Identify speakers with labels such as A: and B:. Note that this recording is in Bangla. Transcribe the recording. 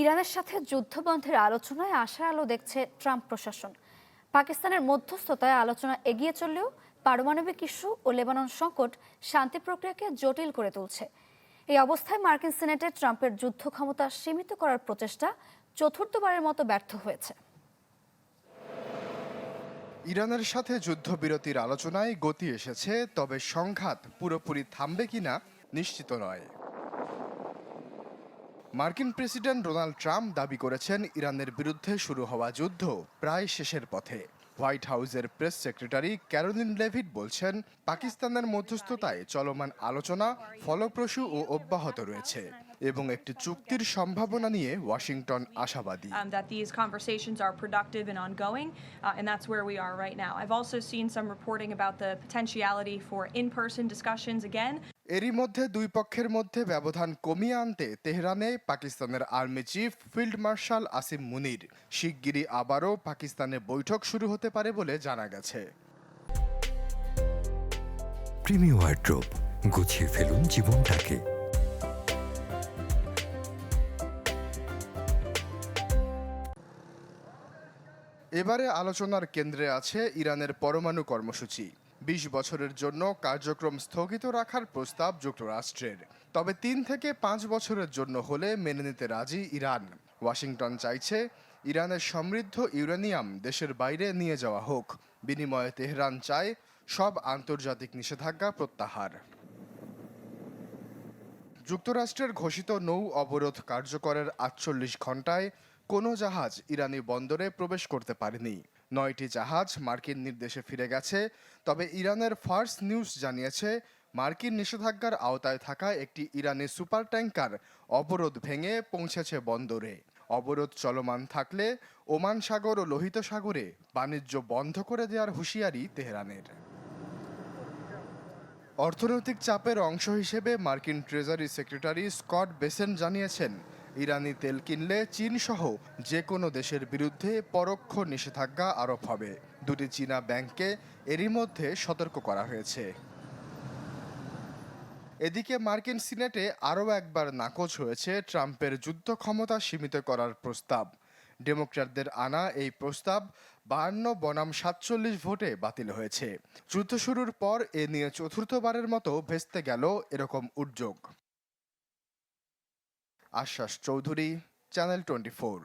A: ইরানের সাথে যুদ্ধবন্ধের আলোচনায় আশার আলো দেখছে ট্রাম্প প্রশাসন। পাকিস্তানের মধ্যস্থতায় আলোচনা এগিয়ে চললেও পারমাণবিক ইস্যু ও লেবানন সংকট শান্তি প্রক্রিয়াকে জটিল করে তুলছে। এই অবস্থায় মার্কিন সিনেটে ট্রাম্পের যুদ্ধ ক্ষমতা সীমিত করার প্রচেষ্টা চতুর্থবারের মতো ব্যর্থ হয়েছে।
B: ইরানের সাথে যুদ্ধবিরতির আলোচনায় গতি এসেছে, তবে সংঘাত পুরোপুরি থামবে কিনা নিশ্চিত নয়। মার্কিন প্রেসিডেন্ট ডোনাল্ড ট্রাম্প দাবি করেছেন ইরানের বিরুদ্ধে শুরু হওয়া যুদ্ধ প্রায় শেষের পথে। হোয়াইট হাউসের প্রেস সেক্রেটারি ক্যারোলিন লেভিট বলছেন, পাকিস্তানের মধ্যস্থতায় চলমান আলোচনা ফলপ্রসূ ও অব্যাহত রয়েছে এবং একটি চুক্তির সম্ভাবনা নিয়ে ওয়াশিংটন আশাবাদী।
C: That these conversations are productive and ongoing, and that's where we are right now. I've also seen some reporting about the potentiality for in-person discussions again.
B: এরই মধ্যে দুই পক্ষের মধ্যে ব্যবধান কমিয়ে আনতে তেহরানে পাকিস্তানের army chief field marshal Asim Munir শিগগিরই আবারও পাকিস্তানে বৈঠক শুরু হতে পারে বলে জানা গেছে।
D: প্রিমিয়ার ওয়ার্ড্রোব, গুছিয়ে ফেলুন জীবনটাকে।
B: এবারে আলোচনার কেন্দ্রে আছে ইরানের পরমাণু কর্মসূচি। ২০ বছরের জন্য কার্যক্রম স্থগিত রাখার প্রস্তাব যুক্তরাষ্ট্রের, তবে ৩ থেকে ৫ বছরের জন্য হলে মেনে নিতে রাজি ইরান। ওয়াশিংটন চাইছে ইরানের সমৃদ্ধ ইউরেনিয়াম দেশের বাইরে নিয়ে যাওয়া হোক, বিনিময়ে তেহরান চায় সব আন্তর্জাতিক নিষেধাজ্ঞা প্রত্যাহার। যুক্তরাষ্ট্রের ঘোষিত নৌ অবরোধ কার্যকরের ৪৮ ঘণ্টায় কোনো জাহাজ ইরানি বন্দরে প্রবেশ করতে পারেনি। ৯টি জাহাজ মার্কিন নির্দেশে ফিরে গেছে, তবে ইরানের ফার্স নিউজ জানিয়েছে মার্কিন নিষেধাজ্ঞার আওতায় থাকা একটি ইরানি সুপার ট্যাঙ্কার অবরোধ ভেঙে পৌঁছেছে বন্দরে। অবরোধ চলমান থাকলে ওমান সাগর ও লোহিত সাগরে বাণিজ্য বন্ধ করে দেওয়ার হুঁশিয়ারি তেহরানের। অর্থনৈতিক চাপের অংশ হিসেবে মার্কিন ট্রেজারি সেক্রেটারি স্কট বেসেন্ট জানিয়েছেন, ইরানি তেল কিনলে চীনসহ যে কোনো দেশের বিরুদ্ধে পরোক্ষ নিষেধাজ্ঞা আরোপ হবে। দুটি চীনা ব্যাংককে এরই মধ্যে সতর্ক করা হয়েছে। এদিকে মার্কিন সিনেটে আরও একবার নাকচ হয়েছে ট্রাম্পের যুদ্ধ ক্ষমতা সীমিত করার প্রস্তাব। ডেমোক্র্যাটদের আনা এই প্রস্তাব ৫২ বনাম ৪৭ ভোটে বাতিল হয়েছে। যুদ্ধ শুরুর পর এ নিয়ে চতুর্থবারের মতো ভেস্তে গেল এরকম উদ্যোগ। আশ্বাস চৌধুরী, চ্যানেল 24।